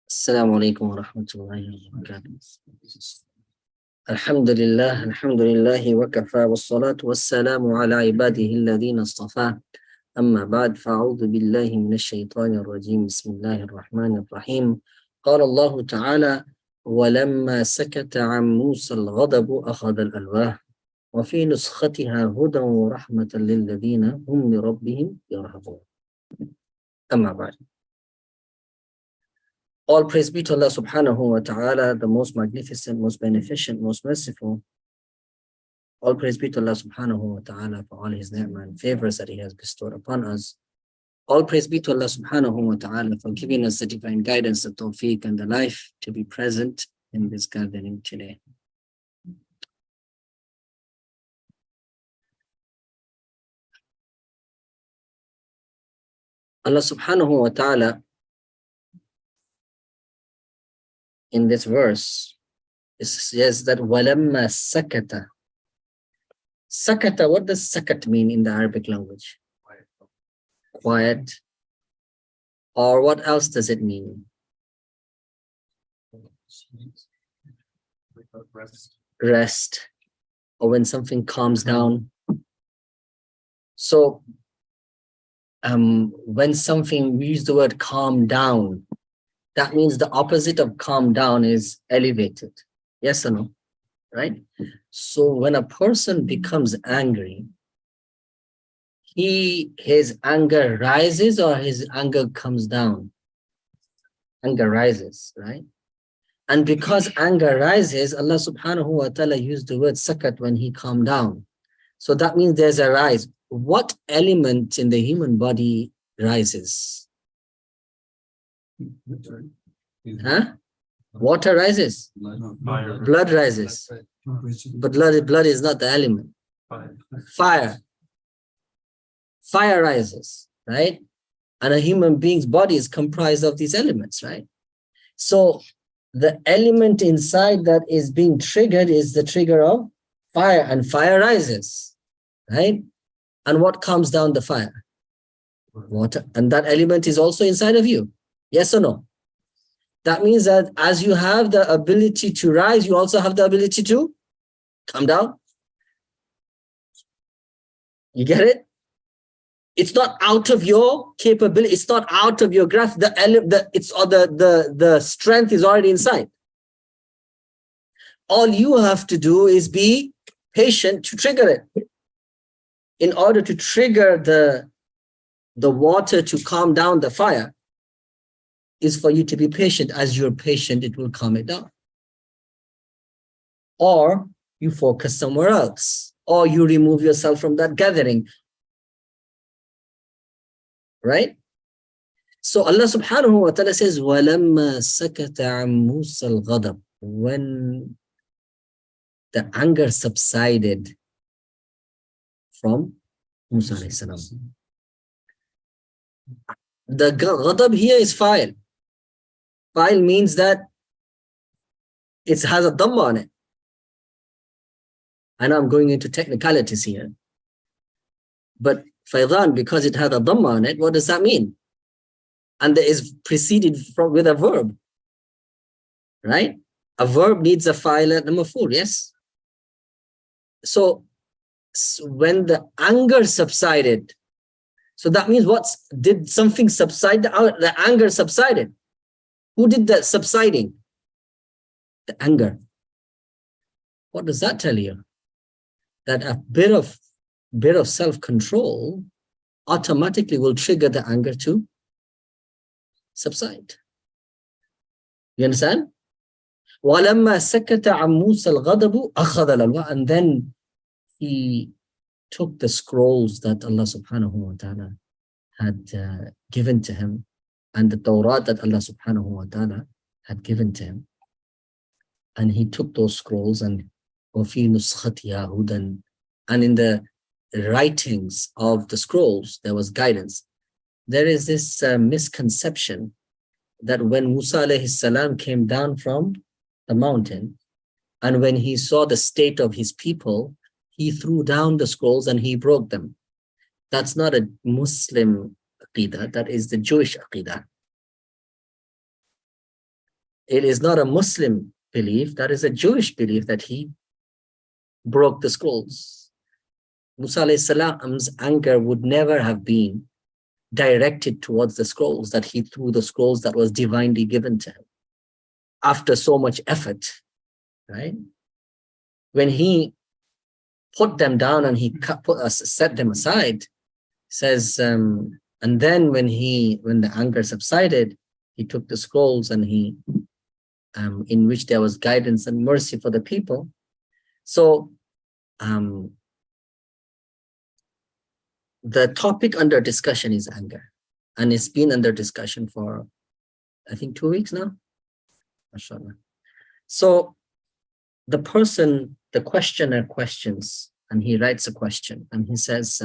السلام عليكم ورحمة الله وبركاته. الحمد لله وكفى والصلاة والسلام على عباده الذين اصطفى. أما بعد فأعوذ بالله من الشيطان الرجيم. بسم الله الرحمن الرحيم. قال الله تعالى: ولما سكت عن موسى الغضب أخذ الألواح وفي نسختها هدى ورحمة للذين هم لربهم يرهبون. أما بعد. All praise be to Allah subhanahu wa ta'ala, the most magnificent, most beneficent, most merciful. All praise be to Allah subhanahu wa ta'ala for all his ni'mah and favors that he has bestowed upon us. All praise be to Allah subhanahu wa ta'ala for giving us the divine guidance, the tawfiq and the life to be present in this gathering today. Allah subhanahu wa ta'ala in this verse, it says that walamma sakata. Sakata, what does sakat mean in the Arabic language? Quiet. Or what else does it mean? Rest. Or when something calms down. So when something, we use the word calm down, that means the opposite of calm down is elevated. Yes or no? Right? So when a person becomes angry, his anger rises or his anger comes down? Anger rises, right? And because anger rises, Allah subhanahu wa ta'ala used the word sakat when he calmed down. So that means there's a rise. What element in the human body rises? Huh? Water rises. Blood rises. But blood is not the element. Fire. Fire rises, right? And a human being's body is comprised of these elements, right? So the element inside that is being triggered is the trigger of fire, and fire rises, right? And what comes down the fire? Water. And that element is also inside of you. Yes or no? That means that as you have the ability to rise, you also have the ability to come down. You get it? It's not out of your capability. It's not out of your grasp. The strength is already inside. All you have to do is be patient to trigger it. In order to trigger the water to calm down the fire, is for you to be patient. As you're patient, it will calm it down. Or you focus somewhere else, or you remove yourself from that gathering. Right? So Allah subhanahu wa ta'ala says, وَلَمَّا سَكَتَ عَن مُوسَى الْغَضَبِ. When the anger subsided from Musa alayhi salam. The ghadab here is fa'il. Fa'il means that it has a dhamma on it. I know I'm going into technicalities here. But Faydan, because it had a dhamma on it, what does that mean? And it is preceded with a verb. Right? A verb needs a fa'il and a maf'ul, yes? So when the anger subsided, so that means did something subside? The anger subsided. Who did the subsiding? The anger. What does that tell you? That a bit of self-control automatically will trigger the anger to subside. You understand? وَلَمَّا سَكَتَ عَن مُوسَى الْغَضَبُ أَخَذَ الْأَلْوَاحَ. And then he took the scrolls that Allah subhanahu wa ta'ala had given to him, and the Torah that Allah subhanahu wa ta'ala had given to him. And he took those scrolls and وَفِي نُسْخَتِهَا هُدًى. And in the writings of the scrolls, there was guidance. There is this misconception that when Musa alayhi salam came down from the mountain, and when he saw the state of his people, he threw down the scrolls and he broke them. That's not a Muslim aqidah, that is the Jewish aqidah. It is not a Muslim belief, that is a Jewish belief that he broke the scrolls. Musa alayhi salam's anger would never have been directed towards the scrolls, that he threw the scrolls that was divinely given to him after so much effort, right? When he put them down and he set them aside, says, and then when the anger subsided, he took the scrolls and he, in which there was guidance and mercy for the people. So the topic under discussion is anger, and it's been under discussion for, I think, 2 weeks now. MashaAllah. So the questioner questions, and he writes a question, and he says,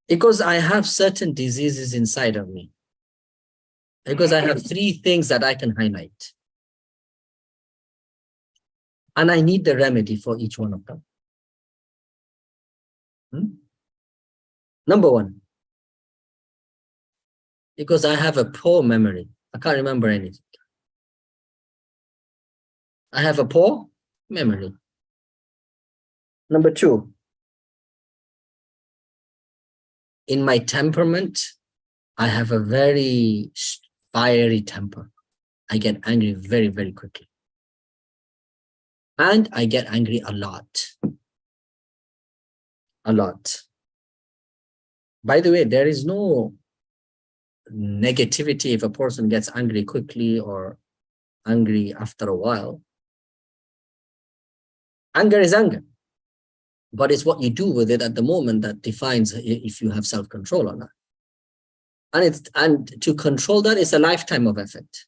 because I have certain diseases inside of me, because I have 3 things that I can highlight, and I need the remedy for each one of them. Number 1, because I have a poor memory. I can't remember anything. I have a poor memory. Number 2, in my temperament, I have a very fiery temper. I get angry very, very quickly. And I get angry a lot. A lot. By the way, there is no negativity if a person gets angry quickly or angry after a while. Anger is anger. But it's what you do with it at the moment that defines if you have self-control or not. And to control that is a lifetime of effort.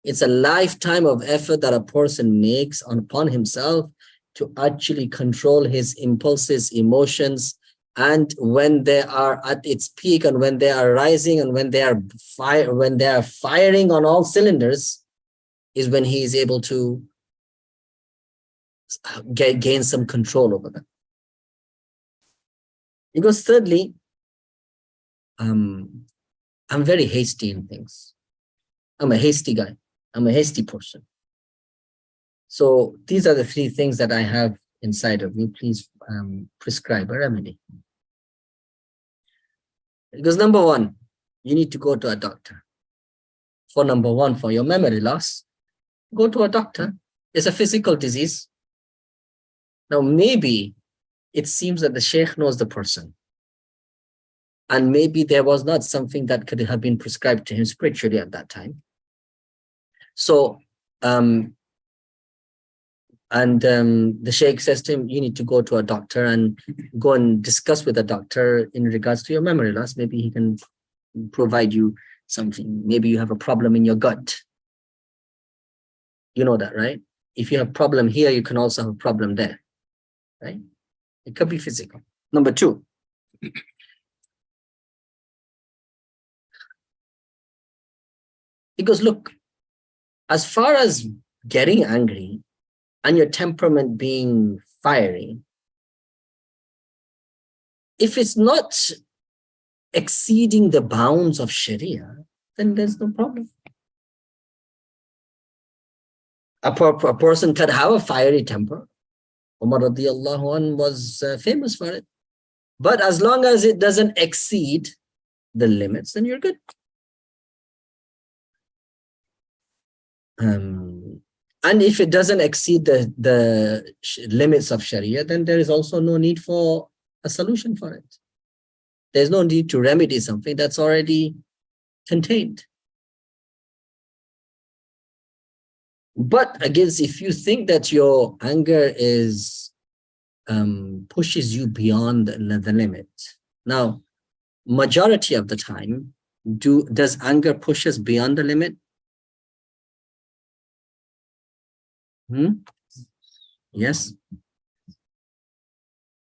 It's a lifetime of effort that a person makes upon himself to actually control his impulses, emotions, and when they are at its peak, and when they are rising, and when they are firing on all cylinders, is when he is able to gain some control over them. Because thirdly, I'm very hasty in things. I'm a hasty guy. I'm a hasty person. So these are the 3 things that I have inside of me. Please prescribe a remedy. Because number 1, you need to go to a doctor. For number 1, for your memory loss, go to a doctor. It's a physical disease. Now, maybe it seems that the sheikh knows the person. And maybe there was not something that could have been prescribed to him spiritually at that time. So, the sheikh says to him, you need to go to a doctor and go and discuss with a doctor in regards to your memory loss. Maybe he can provide you something. Maybe you have a problem in your gut. You know that, right? If you have a problem here, you can also have a problem there, right? It could be physical. Number 2, because look, as far as getting angry and your temperament being fiery, if it's not exceeding the bounds of Sharia, then there's no problem. A person could have a fiery temper. Umar radiallahu anh was famous for it. But as long as it doesn't exceed the limits, then you're good. And if it doesn't exceed the limits of Sharia, then there is also no need for a solution for it. There's no need to remedy something that's already contained. But again, if you think that your anger is pushes you beyond the limit, now majority of the time, does anger push us beyond the limit? Yes.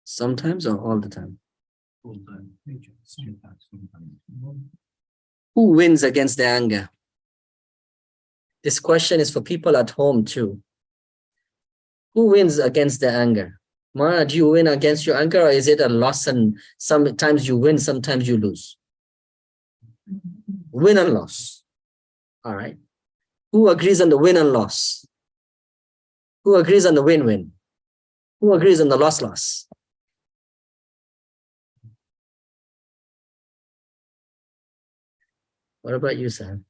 Sometimes or all the time? Who wins against the anger? This question is for people at home too. Who wins against the anger? Mara, do you win against your anger, or is it a loss and sometimes you win, sometimes you lose? Win and loss. All right. Who agrees on the win and loss? Who agrees on the win-win? Who agrees on the loss-loss? What about you, Sam?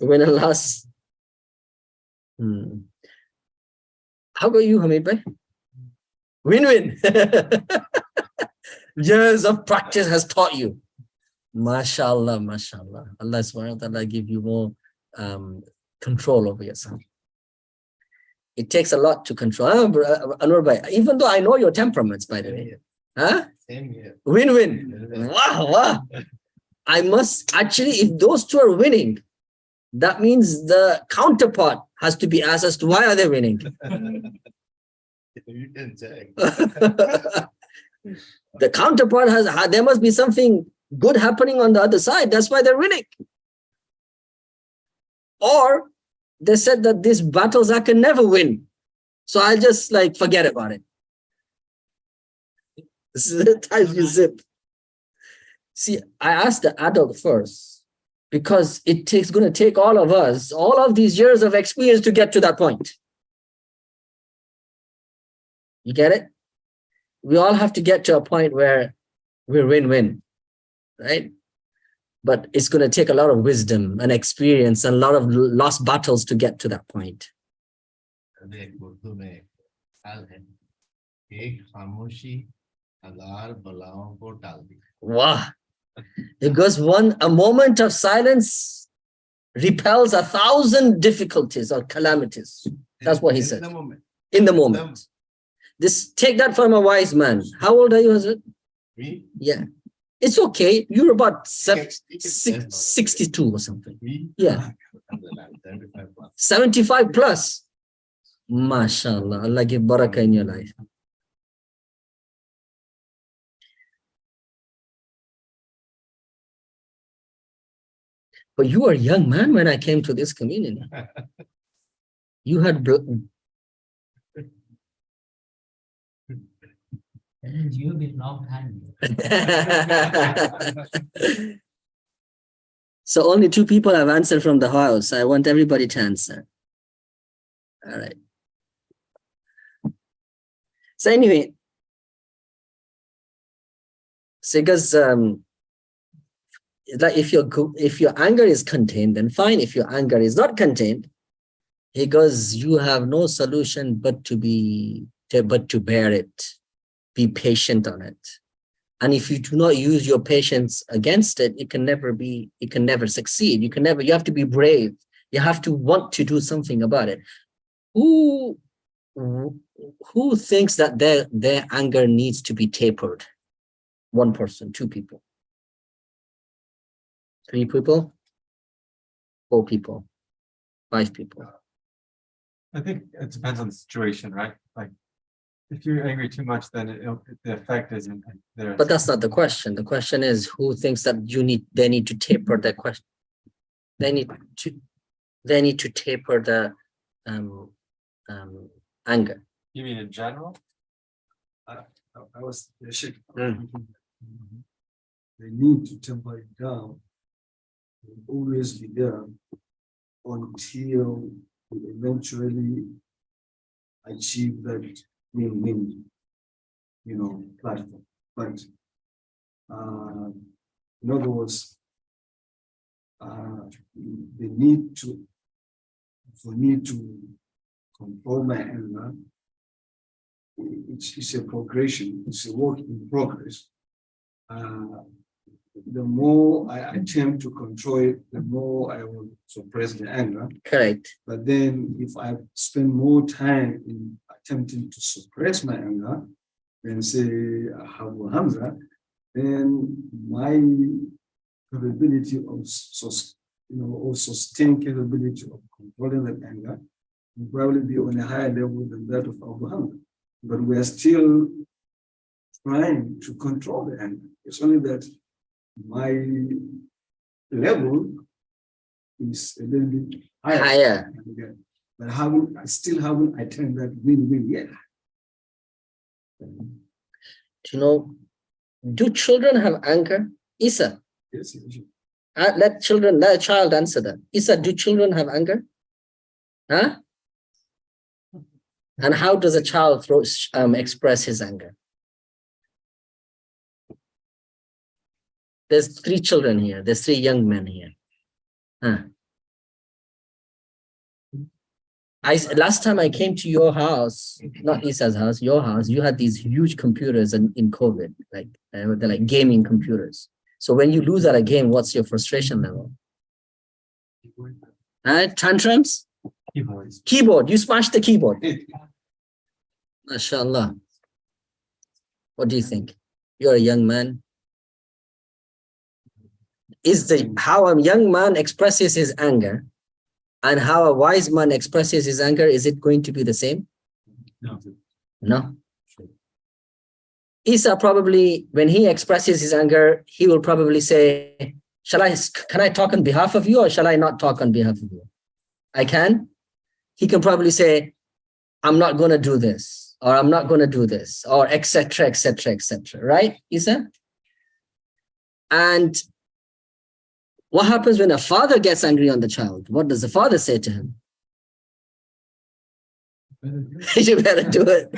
Win and loss. How about you, Hamid bhai? Win-win. Years of practice has taught you. MashaAllah, MashaAllah. Allah subhanahu wa ta'ala give you more control over yourself. It takes a lot to control. Anwar bhai, even though I know your temperaments, by the way. Huh? Same here. Win-win. Wow, wow. I must actually, if those two are winning, that means the counterpart has to be asked as to why are they winning? You can check. The counterpart there must be something good happening on the other side. That's why they're winning. Or they said that these battles I can never win. So I'll just like forget about it. This is the time you zip. See, I asked the adult first because it's going to take all of us, all of these years of experience to get to that point. You get it? We all have to get to a point where we're win-win, right? But it's going to take a lot of wisdom and experience and a lot of lost battles to get to that point. Wow. Because a moment of silence repels 1,000 difficulties or calamities. That's what he said. In the moment. Take that from a wise man. How old are you, Hazrat? Me? Yeah. It's okay. You're about 62 or something. Me? Yeah. 75 plus. MashaAllah. Allah give barakah in your life. But you were a young man when I came to this community. You had... You've been long time. So only 2 people have answered from the house. I want everybody to answer. All right. So anyway, because like if your anger is contained, then fine. If your anger is not contained, because you have no solution but to bear it. Be patient on it. And if you do not use your patience against it, it can never succeed. You have to be brave. You have to want to do something about it. Who thinks that their anger needs to be tapered? 1 person, 2 people, 3 people, 4 people, 5 people. I think it depends on the situation, right? Like, if you're angry too much, then the effect isn't there. But that's not the question. The question is, who thinks that they need to taper their question? They need to taper the anger. You mean in general? I was They need to temper it down and always be there until we eventually achieve that win-win, platform. But in other words, the need for me to control my anger, it's a progression, it's a work in progress. The more I attempt to control it, the more I will suppress the anger. Correct. But then if I spend more time in attempting to suppress my anger, than say Abu Hamza, then my capability of sustained capability of controlling that anger will probably be on a higher level than that of Abu Hamza. But we are still trying to control the anger. It's only that my level is a little bit higher. But I still haven't attained that win-win yet. Do you know, do children have anger? Isa, Yes, yes. let a child answer that. Isa, do children have anger? Huh? And how does a child express his anger? There's 3 children here. There's 3 young men here. Huh. Last time I came to your house, not Isa's house, your house, you had these huge computers in COVID, like they're like gaming computers. So when you lose at a game, what's your frustration level? Tantrums? Keyboard. You smashed the keyboard. MashaAllah. What do you think? You're a young man. How a young man expresses his anger and how a wise man expresses his anger, is it going to be the same? No. No. Isa probably, when he expresses his anger, he will probably say, can I talk on behalf of you or shall I not talk on behalf of you? I can. He can probably say, I'm not going to do this, or I'm not going to do this, or etc., etc., etc. Right, Isa? And what happens when a father gets angry on the child? What does the father say to him? You better do it.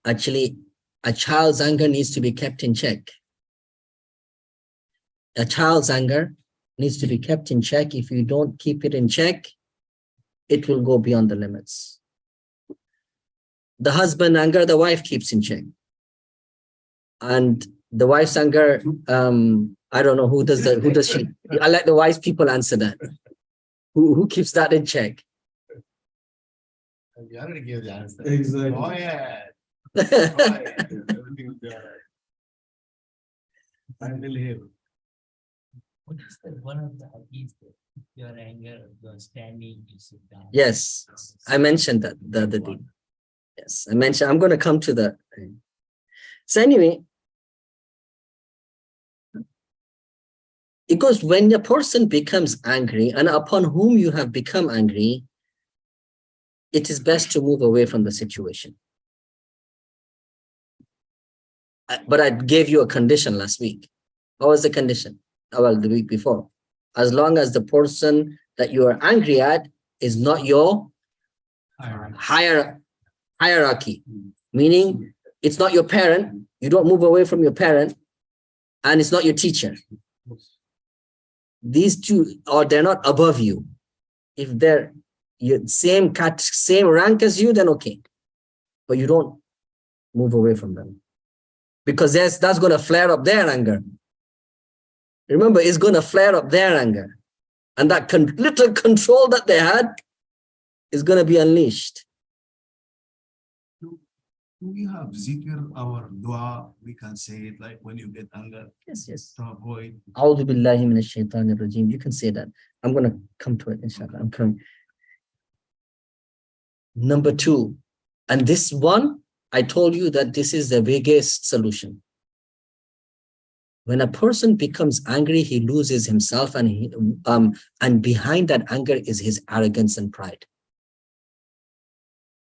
Actually, a child's anger needs to be kept in check. A child's anger needs to be kept in check. If you don't keep it in check, it will go beyond the limits. The husband anger, the wife keeps in check. And the wife's anger, I don't know who does she? I let the wise people answer that. Who keeps that in check? You already gave the answer. Exactly. Oh yeah. Everything will be all right. I will hear. What is the one of the hadiths that if you're anger, you're standing, you sit down? Yes, I mentioned that the other day. Yes, I mentioned, I'm going to come to that. So anyway, because when a person becomes angry and upon whom you have become angry, it is best to move away from the situation. But I gave you a condition last week. What was the condition? Well, the week before. As long as the person that you are angry at is not your hierarchy, meaning it's not your parent, you don't move away from your parent, and it's not your teacher. These two, or they're not above you. If they're same rank as you, then okay. But you don't move away from them. Because that's going to flare up their anger. Remember, it's going to flare up their anger. And that little control that they had is going to be unleashed. Do we have zikr, our dua? We can say it like when you get anger. Yes. To avoid. A'udhu billahi minash shaitanir rajim. You can say that. I'm going to come to it, inshallah. I'm coming. Number 2. And this one, I told you that this is the biggest solution. When a person becomes angry, he loses himself, and behind that anger is his arrogance and pride.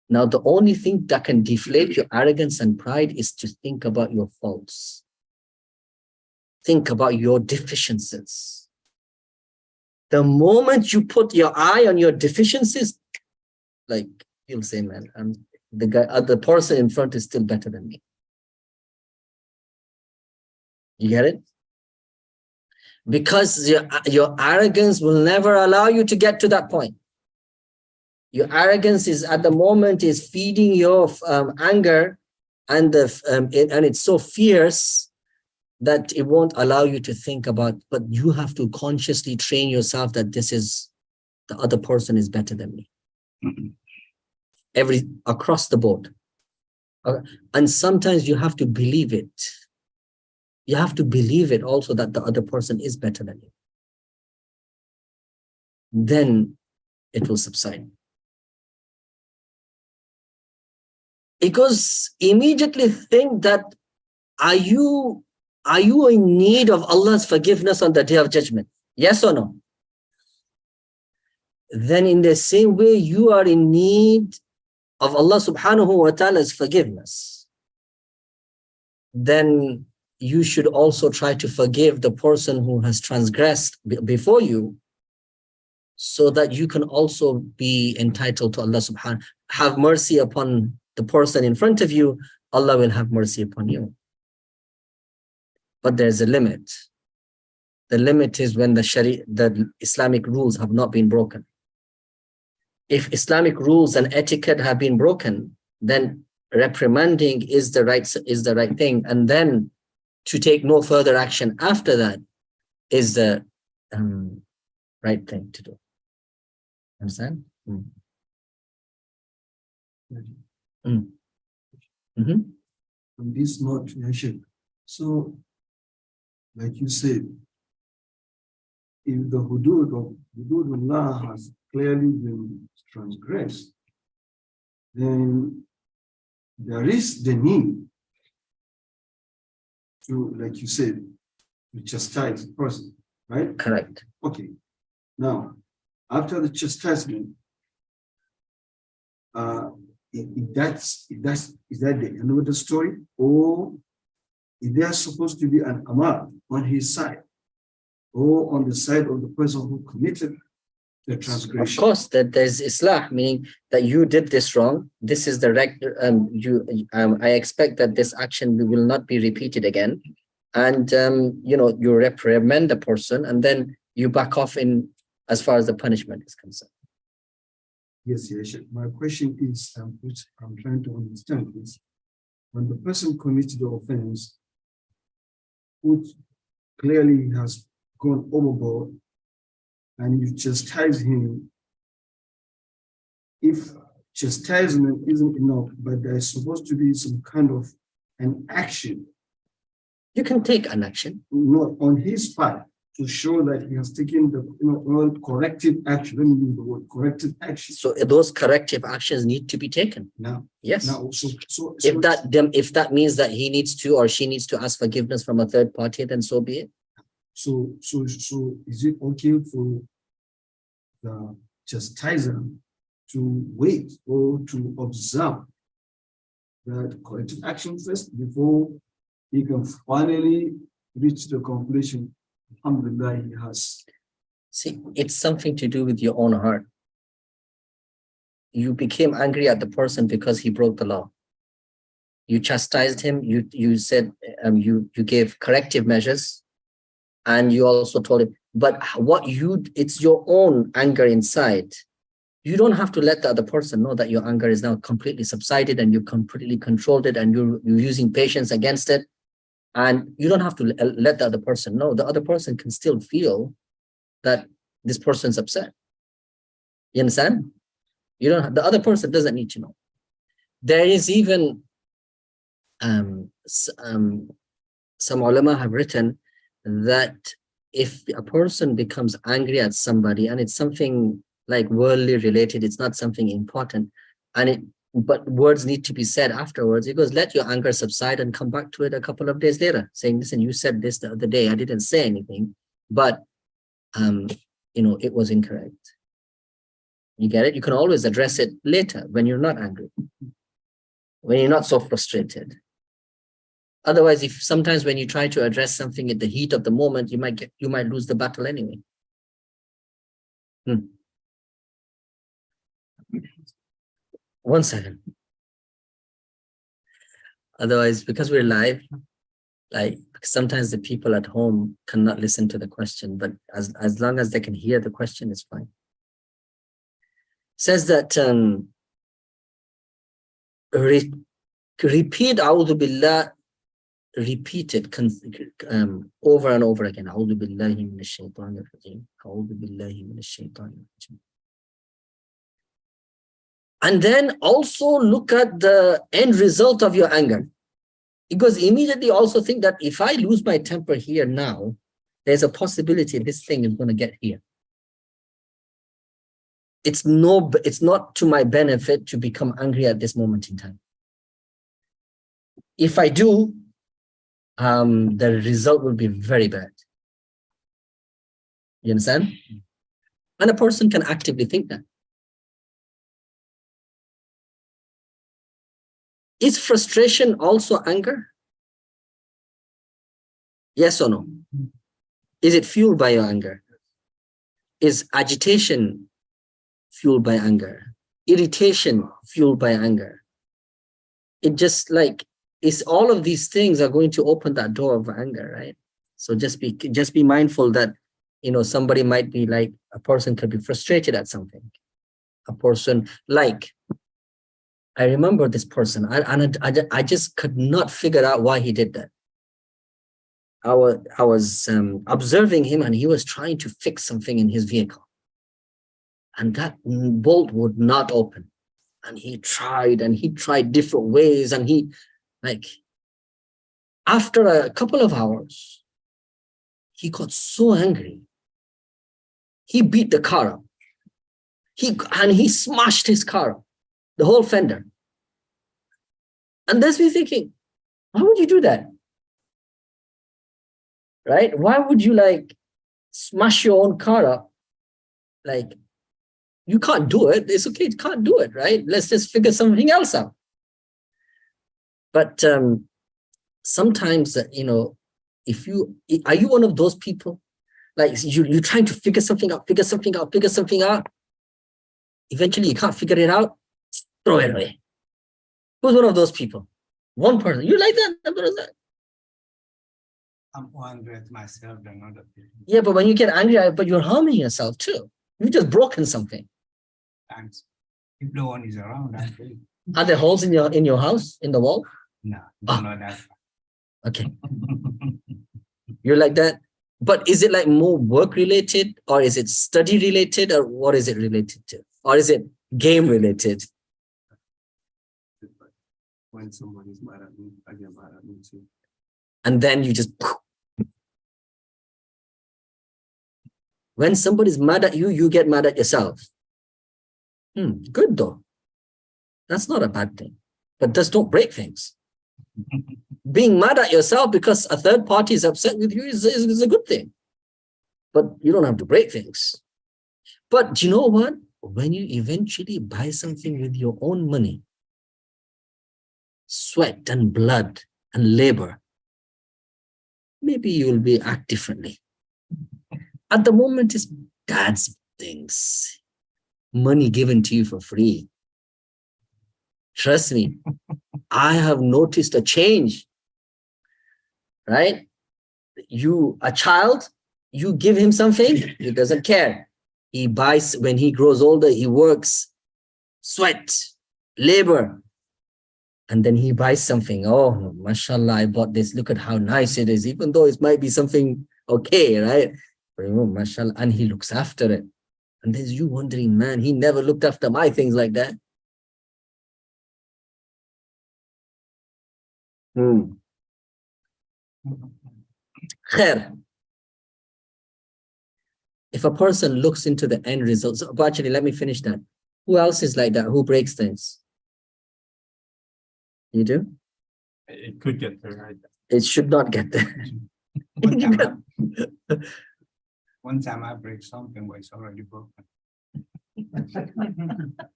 Now, the only thing that can deflate your arrogance and pride is to think about your faults. Think about your deficiencies. The moment you put your eye on your deficiencies, like you'll say, man, the person in front is still better than me. You get it? Because your arrogance will never allow you to get to that point. Your arrogance is at the moment is feeding your anger, and it's so fierce that it won't allow you to think about. But you have to consciously train yourself that the other person is better than me. Across the board. And sometimes you have to believe it. You have to believe it also that the other person is better than you. Then it will subside. Because immediately think that, are you in need of Allah's forgiveness on the day of judgment? Yes or no? then in the same way you are in need of Allah subhanahu wa ta'ala's forgiveness, then you should also try to forgive the person who has transgressed before you, so that you can also be entitled to Allah subhanahu. Have mercy upon the person in front of you, Allah will have mercy upon you. But there's a limit. The limit is when the Islamic rules have not been broken. If Islamic rules and etiquette have been broken, then reprimanding is the right thing, and then to take no further action after that is the right thing to do. Understand? Mm. Mm. Mm-hmm. On this note, Yashik, so like you said, if the hududullah has clearly been transgressed, then there is the need to, like you said, to chastise the person, right? Correct. Okay. Now, after the chastisement, is that the end of the story, or is there supposed to be an amar on his side, or on the side of the person who committed the transgression? Of course, that there's islah, meaning that you did this wrong. This is the right. I expect that this action will not be repeated again, and you reprimand the person, and then you back off in as far as the punishment is concerned. Yes, yes. My question is, which I'm trying to understand is, when the person commits the offense, which clearly has gone overboard, and you chastise him, if chastisement isn't enough, but there's supposed to be some kind of an action. You can take an action. Not on his part, to show that he has taken the corrective action. Let me use the word corrective action. So those corrective actions need to be taken. Now, yes. Now, If that means that he needs to or she needs to ask forgiveness from a third party, then so be it. So is it okay for the chastiser to wait or to observe that corrective action first before he can finally reach the conclusion? Alhamdulillah, he has. See, it's something to do with your own heart. You became angry at the person because he broke the law. You chastised him. You said you gave corrective measures, and you also told him. But it's your own anger inside. You don't have to let the other person know that your anger is now completely subsided and you completely controlled it, and you're using patience against it. And you don't have to let the other person know. The other person can still feel that this person's upset. You understand? The other person doesn't need to know. There is even some ulama have written that if a person becomes angry at somebody and it's something like worldly related, it's not something important, but words need to be said afterwards. He goes, let your anger subside and come back to it a couple of days later, saying, listen, you said this the other day. I didn't say anything, but it was incorrect. You get it? You can always address it later when you're not angry, when you're not so frustrated. Otherwise, sometimes when you try to address something at the heat of the moment, you might lose the battle anyway. One second. Otherwise, because we're live, sometimes the people at home cannot listen to the question, but as long as they can hear the question, it's fine. Says that repeat A'udhu Billah, repeat it over and over again. A'udhu Billahi minash shaitanir rajim. A'udhu Billahi minash shaitanir rajim. And then also look at the end result of your anger. Because immediately also think that if I lose my temper here now, there's a possibility this thing is going to get here. It's not to my benefit to become angry at this moment in time. If I do, the result will be very bad. You understand? And a person can actively think that. Is frustration also anger? Yes or no? Is it fueled by your anger? Is agitation fueled by anger? Irritation fueled by anger? It just like, it's all of these things are going to open that door of anger, right? So just be mindful that, you know, somebody might be like, a person could be frustrated at something. A person like, I remember this person, I just could not figure out why he did that. I was observing him, and he was trying to fix something in his vehicle, and that bolt would not open. And he tried different ways, and he, like, after a couple of hours, he got so angry. He beat the car up. He smashed his car up, the whole fender. And that's me thinking, why would you do that? Right? Why would you like smash your own car up? Like, you can't do it. It's okay, you can't do it, right? Let's just figure something else out. But sometimes, you know, are you one of those people? Like, you're trying to figure something out. Eventually you can't figure it out, throw it away. Who's one of those people? One person. You like that? What is that? I'm angry at myself and other people. Yeah, but when you get angry, but you're harming yourself too. You just broken something. Times if no one is around, I'm free. Are there holes in your house, in the wall? No, Ah. not that. Okay. You're like that. But is it like more work related, or is it study related, or what is it related to? Or is it game related? When someone is mad at me, I get mad at me too. And then you just, when somebody's mad at you, you get mad at yourself. Good though. That's not a bad thing. But just don't break things. Being mad at yourself because a third party is upset with you is a good thing. But you don't have to break things. But you know what? When you eventually buy something with your own money, sweat and blood and labor, maybe you'll act differently. At the moment, it's dad's things. Money given to you for free. Trust me, I have noticed a change, right? A child, you give him something, he doesn't care. He buys, when he grows older, he works, sweat, labor, and then he buys something. Oh, mashallah, I bought this. Look at how nice it is, even though it might be something okay, right? But, oh, mashallah, and he looks after it. And there's you wondering, man, he never looked after my things like that. Khair. If a person looks into the end results, but actually, let me finish that. Who else is like that? Who breaks things? You do? It could get there, right? It should not get there. One time I break something, but it's already broken.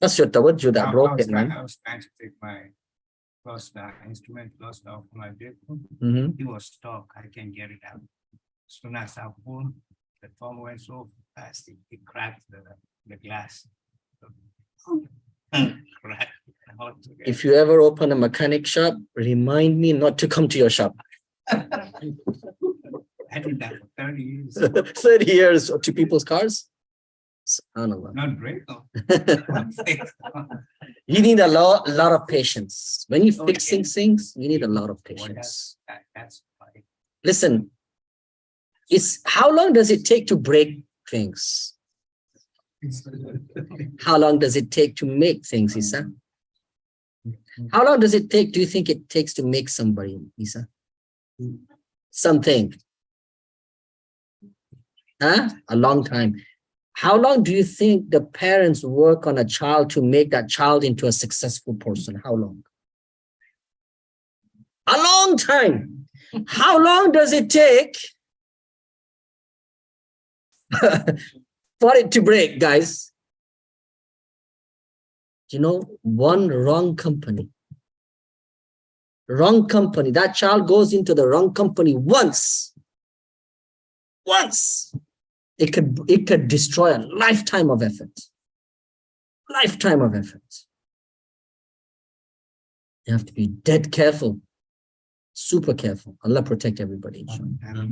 That's your tawajjuh that broke it, man. I was trying to take my instrument lost off my vehicle. Mm-hmm. It was stuck. I can't get it out. As soon as I pulled, the thumb went so fast, it cracked the glass. Cracked. If you ever open a mechanic shop, remind me not to come to your shop. I did that for 30 years. 30 years to people's cars? SubhanAllah. Not break them. You need a lot of patience. When you're fixing things, you need a lot of patience. That's why. Listen, how long does it take to break things? How long does it take to make things, Isa? How long does it take, do you think it takes to make somebody, Isa? Something. Huh? A long time. How long do you think the parents work on a child to make that child into a successful person? How long? A long time. How long does it take For it to break, guys, you know, one wrong company, that child goes into the wrong company once, it could destroy a lifetime of effort. You have to be dead careful, super careful. Allah protect everybody. Inshallah.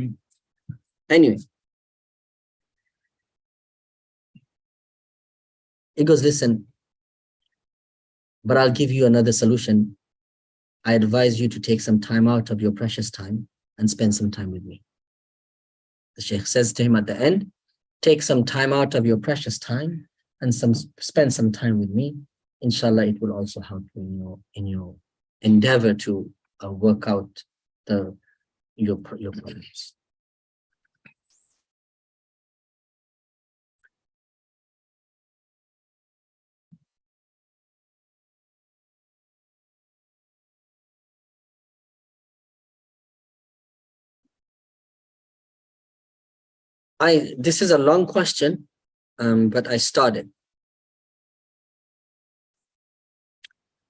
Anyway, he goes, listen, but I'll give you another solution. I advise you to take some time out of your precious time and spend some time with me. The Sheikh says to him at the end, take some time out of your precious time and spend some time with me. Inshallah, it will also help you in your endeavor to work out your problems. This is a long question, but I started.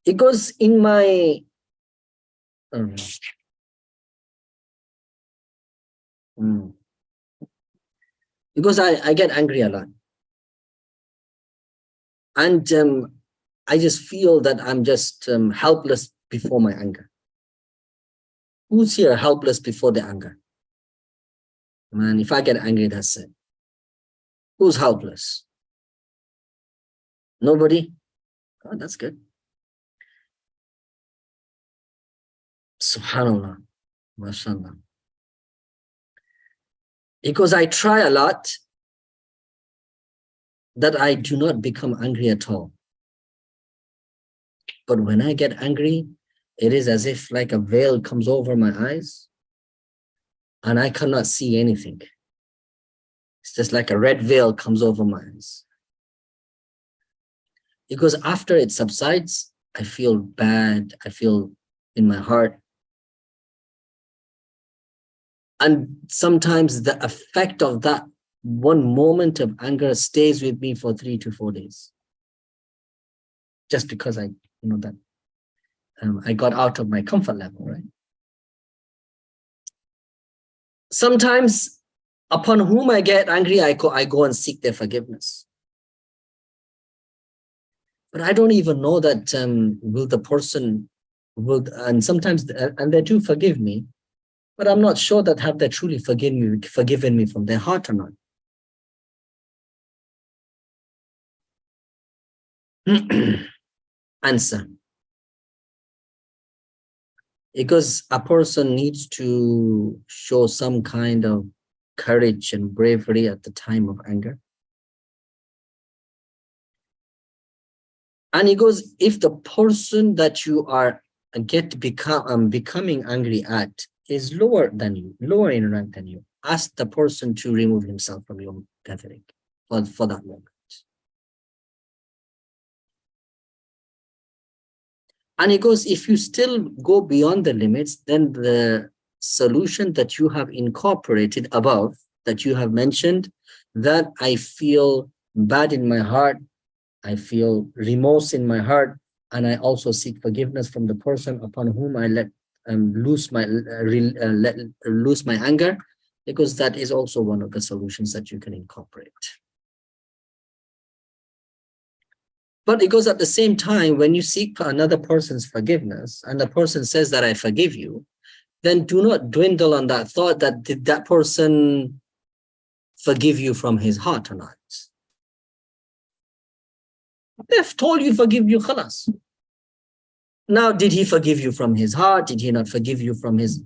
It goes in my because I get angry a lot, and I just feel that I'm just helpless before my anger. Who's here helpless before the anger? Man, if I get angry, that's it. Who's helpless? Nobody? Oh, that's good. Subhanallah. MashaAllah. Because I try a lot that I do not become angry at all. But when I get angry, it is as if like a veil comes over my eyes and I cannot see anything. It's just like a red veil comes over my eyes. Because after it subsides, I feel bad. I feel in my heart. And sometimes the effect of that one moment of anger stays with me for 3 to 4 days. Just because I got out of my comfort level, right? Sometimes upon whom I get angry, I go and seek their forgiveness. But I don't even know that will the person and sometimes and they do forgive me, but I'm not sure that have they truly forgiven me from their heart or not. Answer. Because a person needs to show some kind of courage and bravery at the time of anger. And he goes, if the person that you are becoming angry at is lower in rank than you, ask the person to remove himself from your gathering for that moment. And he goes, if you still go beyond the limits, then the solution that you have incorporated above, that you have mentioned, that I feel bad in my heart, I feel remorse in my heart, and I also seek forgiveness from the person upon whom I let lose my anger, because that is also one of the solutions that you can incorporate. But it goes at the same time, when you seek another person's forgiveness and the person says that I forgive you, then do not dwindle on that thought that did that person forgive you from his heart or not. They've told you forgive you, khalas. Now, did he forgive you from his heart? Did he not forgive you from his...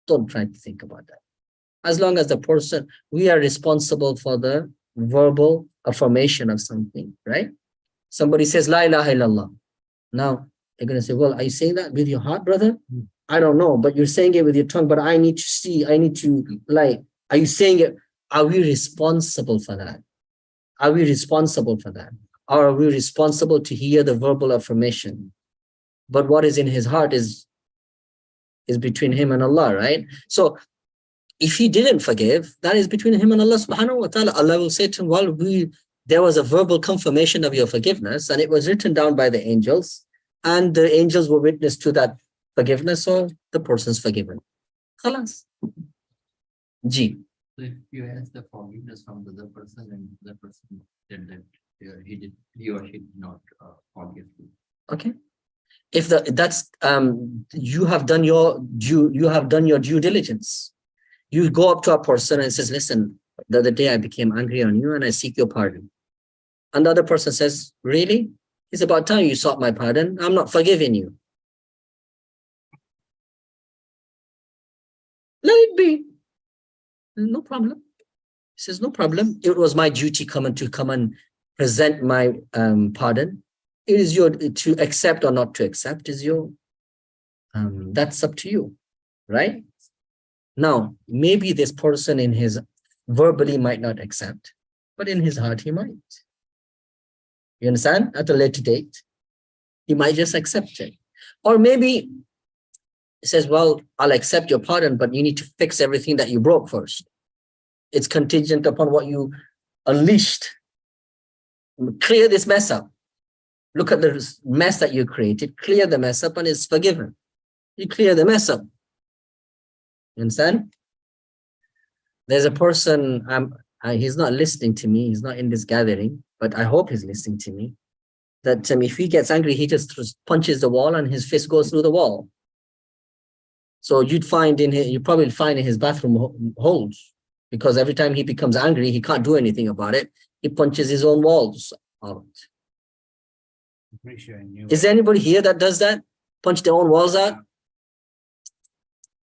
Don't try to think about that. As long as the person, we are responsible for the verbal affirmation of something, right? Somebody says, La ilaha illallah. Now, you're going to say, well, are you saying that with your heart, brother? I don't know, but you're saying it with your tongue, but I need to see, are you saying it? Are we responsible for that? Are we responsible for that? Or are we responsible to hear the verbal affirmation? But what is in his heart is between him and Allah, right? So If he didn't forgive, that is between him and Allah subhanahu wa ta'ala. Allah will say to him, well, there was a verbal confirmation of your forgiveness and it was written down by the angels and the angels were witness to that forgiveness, so the person's forgiven. Khalas. Ji. So if you ask the forgiveness from the other person and the person said that he or she did not forgive you. Okay. If you have done your due diligence. You go up to a person and says, listen, the other day I became angry on you and I seek your pardon. And the other person says, really? It's about time you sought my pardon. I'm not forgiving you. Let it be. No problem. He says, no problem. It was my duty to come and present my pardon. It is your to accept or not to accept is your that's up to you, right? Now, maybe this person in his verbally might not accept, but in his heart he might. You understand? At a later date, he might just accept it. Or maybe he says, well, I'll accept your pardon, but you need to fix everything that you broke first. It's contingent upon what you unleashed. Clear this mess up. Look at the mess that you created, clear the mess up and it's forgiven. You clear the mess up. You understand? There's a person, he's not listening to me, he's not in this gathering, but I hope he's listening to me, that if he gets angry, he just punches the wall and his fist goes through the wall. So you probably find in his bathroom holes, because every time he becomes angry, he can't do anything about it. He punches his own walls out. Is there anybody here that does that? Punch their own walls out?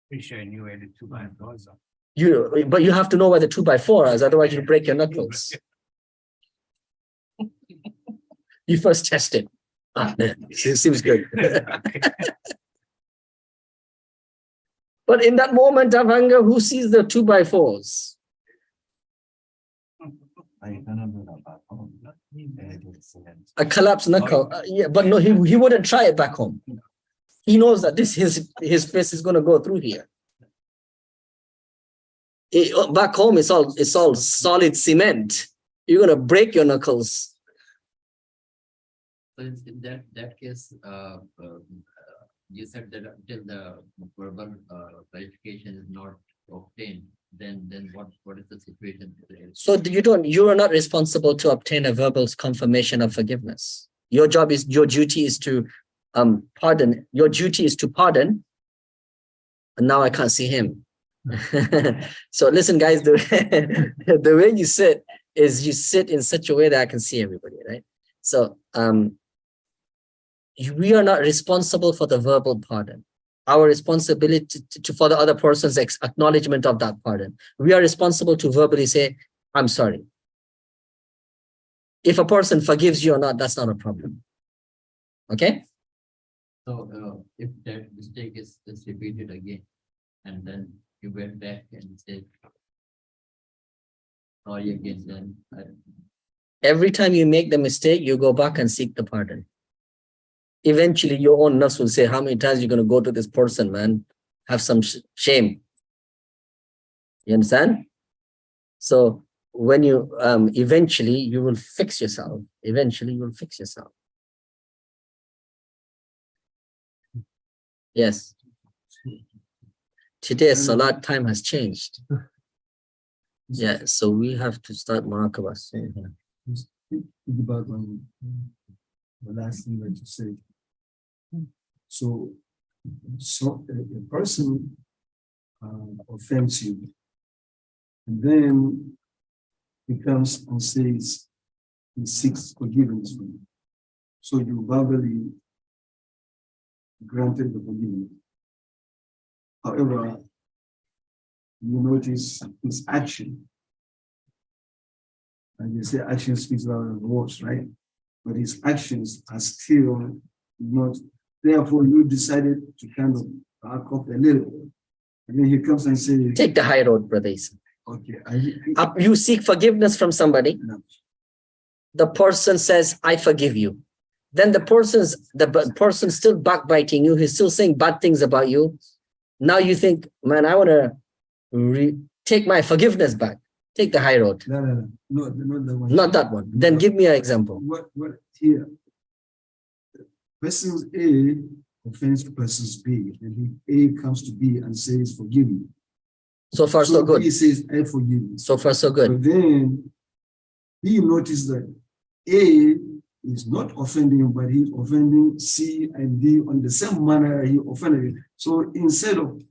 Pretty sure I knew where the 2x4s are. But you have to know where the 2x4 is, otherwise you'll break your knuckles. You first test it. It seems good. But in that moment of anger, who sees the 2x4s? A collapsed knuckle. Yeah, but no, he wouldn't try it back home. He knows that his fist is going to go through here. Back home, it's all solid cement. You're going to break your knuckles. So in that case, you said that until the verbal verification is not obtained, then what is the situation? So you are not responsible to obtain a verbal confirmation of forgiveness. Your duty is to pardon. Your duty is to pardon. And now I can't see him. So listen, guys, the way you sit is you sit in such a way that I can see everybody, right? So we are not responsible for the verbal pardon. Our responsibility for the other person's acknowledgement of that pardon. We are responsible to verbally say, I'm sorry. If a person forgives you or not, that's not a problem. Okay? So if that mistake is repeated again, and then you went back and said sorry again, then every time you make the mistake, you go back and seek the pardon. Eventually, your own nafs will say, how many times you're going to go to this person, man? Have some shame. You understand? So when you, eventually, you will fix yourself. Eventually, you will fix yourself. Yes. Today, Salat time has changed. Yeah, so we have to start muraqabah soon. Think about the last thing that you said. So a person offends you, and then he comes and says he seeks forgiveness from you. So you verbally granted the forgiveness. However, you notice his action. And they say action speaks louder than words, right? But his actions are still not. Therefore, you decided to kind of back off a little. And then he comes and says, take the high road, brothers. okay. You seek forgiveness from somebody. No. The person says, I forgive you. Then the person still backbiting you. He's still saying bad things about you. Now you think, man, I want to take my forgiveness back. Take the high road. No, not that one. Not that one. Then give me an example. What here? Persons A offends to persons B, and A comes to B and says, "Forgive me." So far, so good. B says, "I forgive you." So far, so good. But then he noticed that A is not offending him, but he's offending C and D on the same manner he offended him. So instead of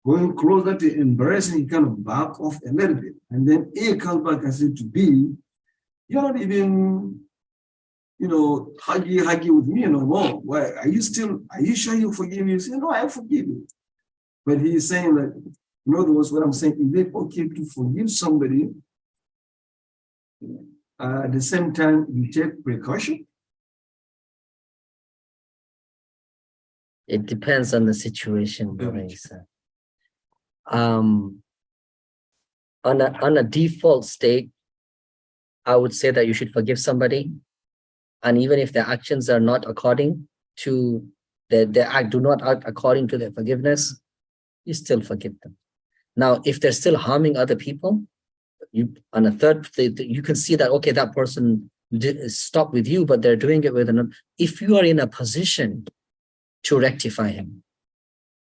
going closer to embarrassing, he kind of back off a little bit. And then A comes back and says to B, "You're not even, huggy with me no more. Why are you sure you forgive me?" You say, "No, I forgive you." But he's saying that, in other words, what I'm saying, is it okay to forgive somebody? At the same time, you take precaution? It depends on the situation, Marisa. On a default state, I would say that you should forgive somebody. And even if their actions are not according to do not act according to their forgiveness, you still forgive them. Now, if they're still harming other people, you can see that, okay, that person did stop with you, but they're doing it with another. If you are in a position to rectify him,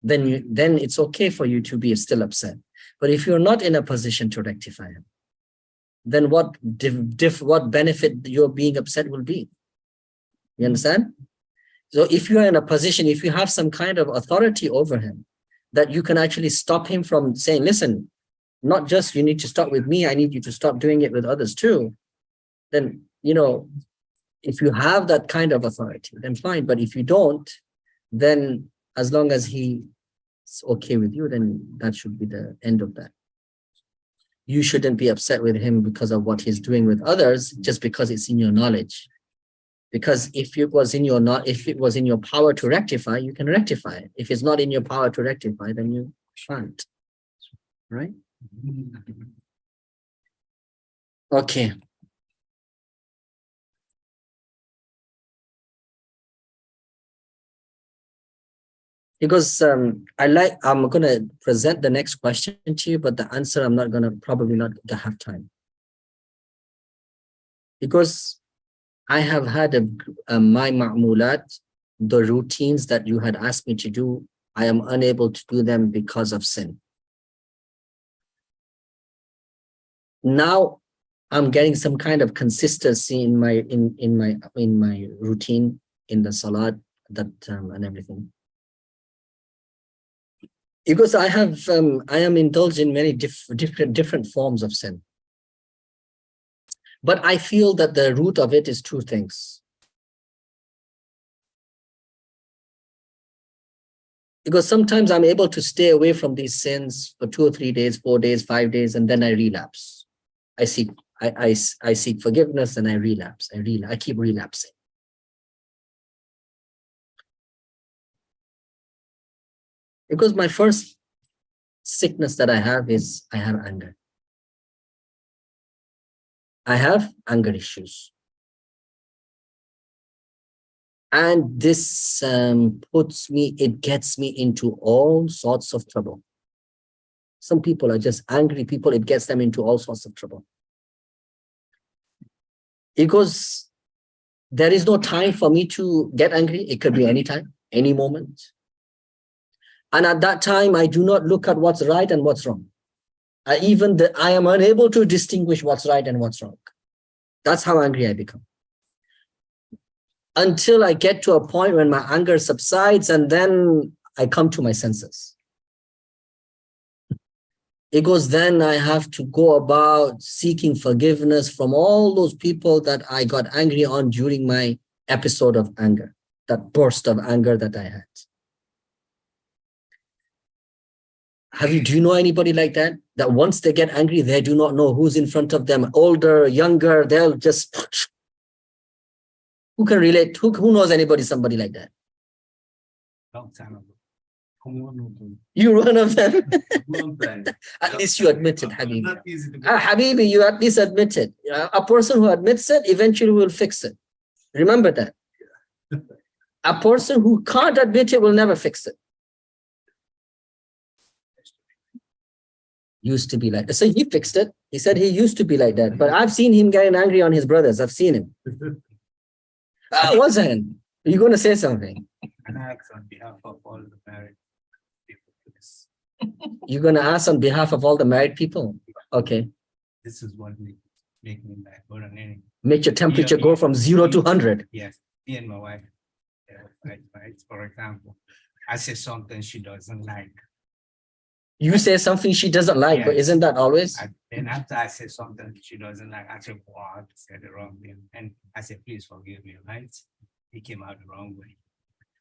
then it's okay for you to be still upset. But if you're not in a position to rectify him, then what benefit your being upset will be? You understand? So if you are in a position, if you have some kind of authority over him, that you can actually stop him from saying, "Listen, not just you need to stop with me, I need you to stop doing it with others too." Then, if you have that kind of authority, then fine. But if you don't, then as long as he's okay with you, then that should be the end of that. You shouldn't be upset with him because of what he's doing with others, just because it's in your knowledge. Because if it was in your power to rectify, you can rectify it. If it's not in your power to rectify, then you can't. Right? Okay. Because I'm gonna present the next question to you, but the answer I'm probably not gonna have time. Because I have had my ma'mulat, the routines that you had asked me to do, I am unable to do them because of sin. Now I'm getting some kind of consistency in my routine, in the salat, and everything. Because I am indulged in many different forms of sin. But I feel that the root of it is two things. Because sometimes I'm able to stay away from these sins for 2 or 3 days, 4 days, 5 days, and then I relapse. I seek forgiveness and I relapse. I keep relapsing. Because my first sickness that I have is I have anger. I have anger issues. And this it gets me into all sorts of trouble. Some people are just angry people, it gets them into all sorts of trouble. Because there is no time for me to get angry. It could be any time, any moment. And at that time, I do not look at what's right and what's wrong. I am unable to distinguish what's right and what's wrong. That's how angry I become. Until I get to a point when my anger subsides and then I come to my senses. Because then I have to go about seeking forgiveness from all those people that I got angry on during my episode of anger, that burst of anger that I had. Do you know anybody like that? That once they get angry, they do not know who's in front of them, older, younger, they'll just... Who can relate? Who knows somebody like that? You're one of them. At least you admit it, Habibi. Habibi, you at least admit it. A person who admits it eventually will fix it. Remember that. A person who can't admit it will never fix it. Used to be like, so he fixed it. He said he used to be like that, but I've seen him getting angry on his brothers. I've seen him. Wasn't. You're going to say something. And I ask on behalf of all the married people, please. You're going to ask on behalf of all the married people. Okay. This is what make me mad more than anything. Make your temperature go from 0 to 100. Yes, me and my wife. Right, for example, I say something she doesn't like. You say something she doesn't like, but Yes. isn't that always? Then after I say something she doesn't like, I say, wow, I said the wrong thing. And I said, please forgive me, right? It came out the wrong way.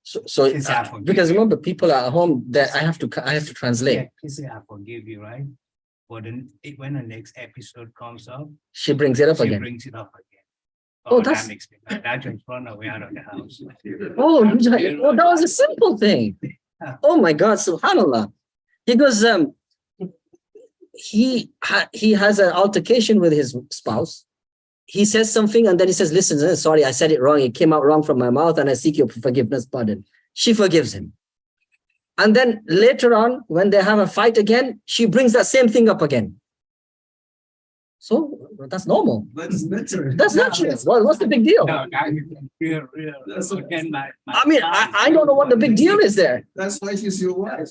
So She said, "I forgive because you." remember, people are at home that I have to translate. Yeah, she said, I forgive you, right? But then when the next episode comes up, She brings it up she again. brings it up again. Oh, That that's- makes me mad. That just run away out of the house. Oh, that was a simple thing. Oh my God, subhanallah. He goes, he has an altercation with his spouse. He says something and then he says, listen, sorry, I said it wrong. It came out wrong from my mouth and I seek your forgiveness, pardon. She forgives him. And then later on, when they have a fight again, she brings that same thing up again. So that's normal. That's natural. That's natural. What's the big deal? No, now you can hear real. That's Again, I mean, I don't know what the big deal is there. That's why she's your wife.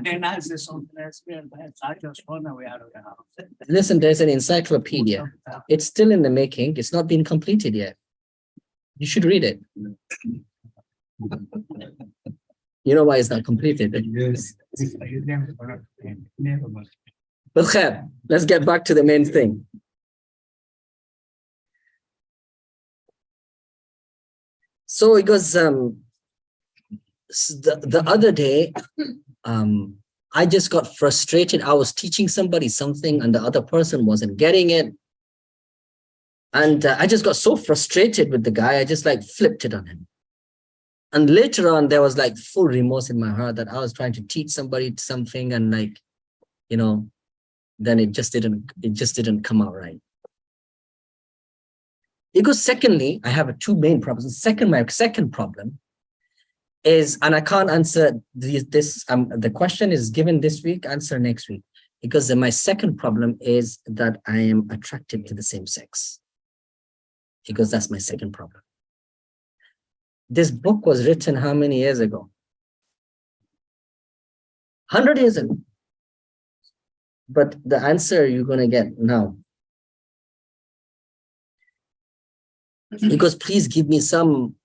Then I say something else real bad. I just run away out of the house. Listen, there's an encyclopedia. It's still in the making. It's not been completed yet. You should read it. You know why it's not completed? Yes. Never mind. But khair, let's get back to the main thing. So it goes, the other day, I just got frustrated. I was teaching somebody something and the other person wasn't getting it. And I just got so frustrated with the guy. I just like flipped it on him. And later on, there was like full remorse in my heart that I was trying to teach somebody something and like, you know, then it just didn't come out right. Because secondly, I have two main problems. My second problem is, and I can't answer the question is given this week, answer next week. Because my second problem is that I am attracted to the same sex. Because that's my second problem. This book was written how many years ago? 100 years ago. But the answer you're going to get now. Because please give me some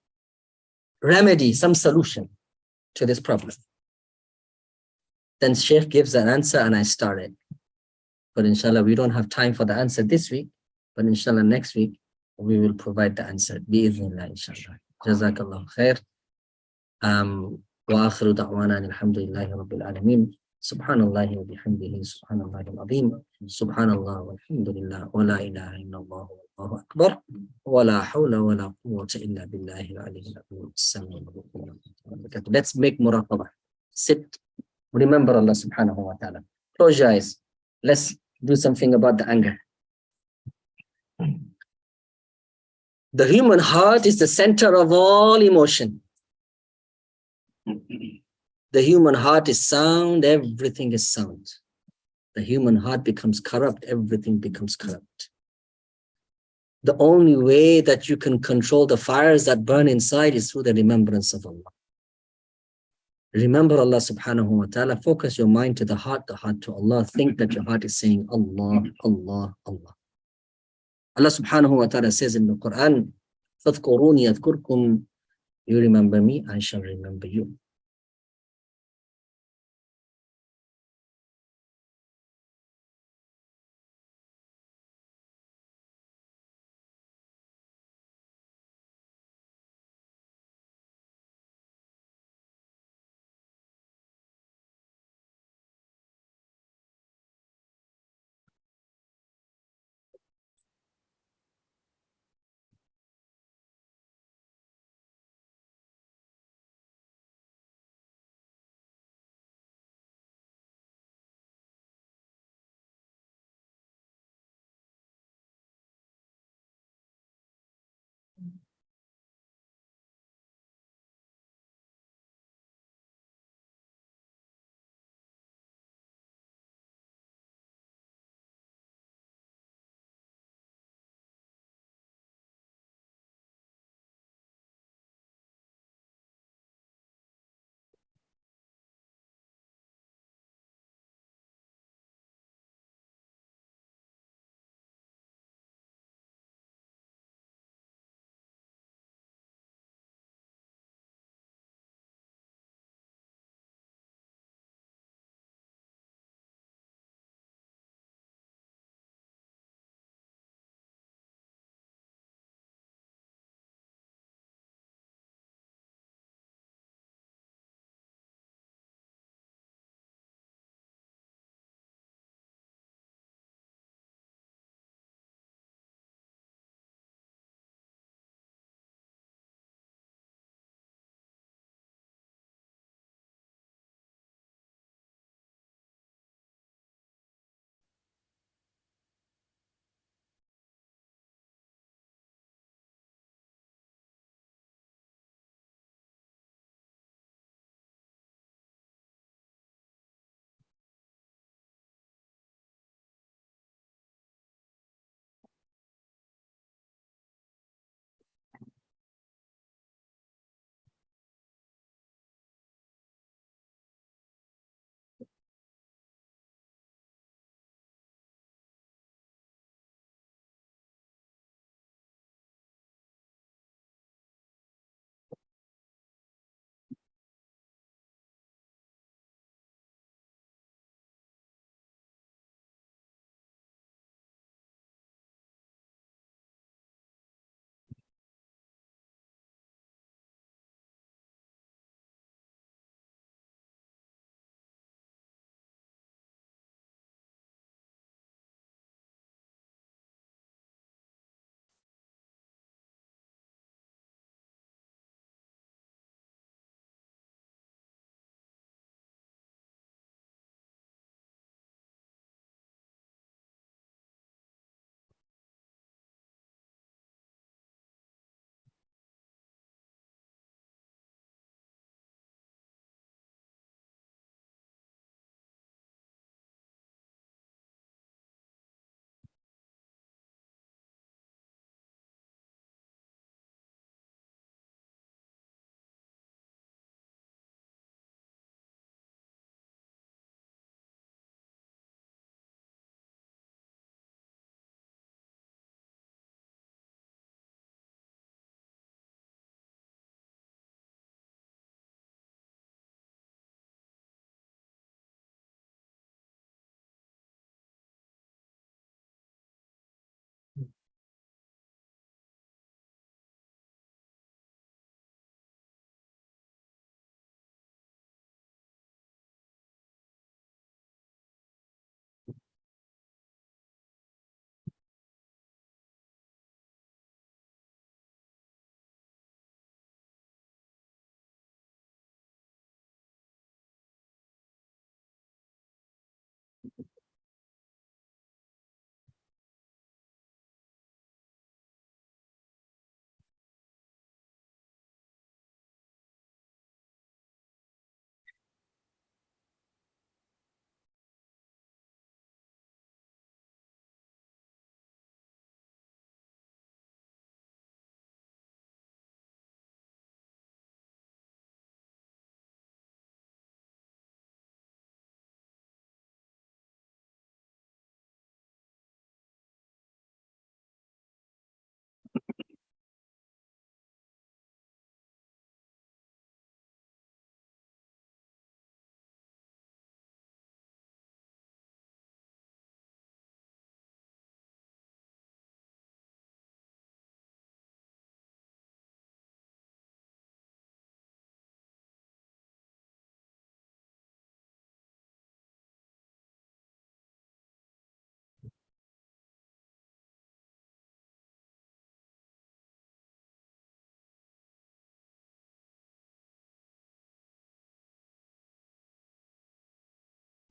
remedy, some solution to this problem. Then Sheikh gives an answer and I start it. But inshallah, we don't have time for the answer this week. But inshallah, next week, we will provide the answer. Bi-idhnillah, inshallah. Jazakallah khair. Wa akhiru da'wana alhamdulillahi rabbil alameen. Subhanallahi wa bihamdihi, subhanallahi al-azim. Subhanallah walhamdulillah wa la ilaha illallah wallahu akbar. Wa la hawla wa la quwwata illa billahi al-aliyyil azim. Assalamu alaikum wa rahmatullahi wa barakatuh. Let's make muraqabah. Sit. Remember Allah subhanahu wa ta'ala. Close your eyes. Let's do something about the anger. The human heart is the center of all emotion. The human heart is sound, everything is sound. The human heart becomes corrupt, everything becomes corrupt. The only way that you can control the fires that burn inside is through the remembrance of Allah. Remember Allah subhanahu wa ta'ala, focus your mind to the heart to Allah. Think that your heart is saying Allah, Allah, Allah. Allah subhanahu wa ta'ala says in the Quran, فَاذْكُرُونِي أَذْكُرْكُمْ. You remember me, I shall remember you.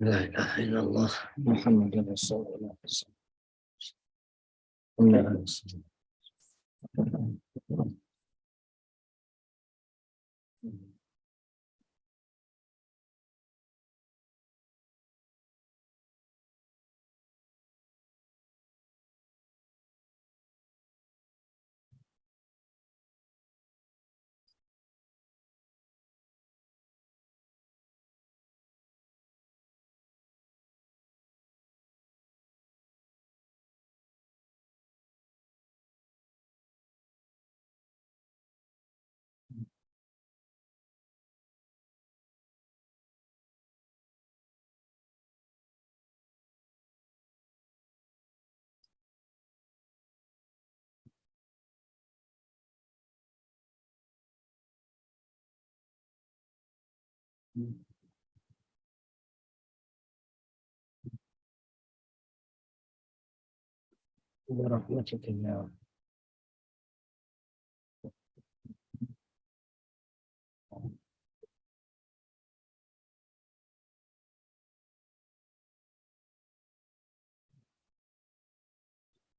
لا إله إلا الله محمد رسول الله صلى الله عليه وسلم. برحمتك يا رب.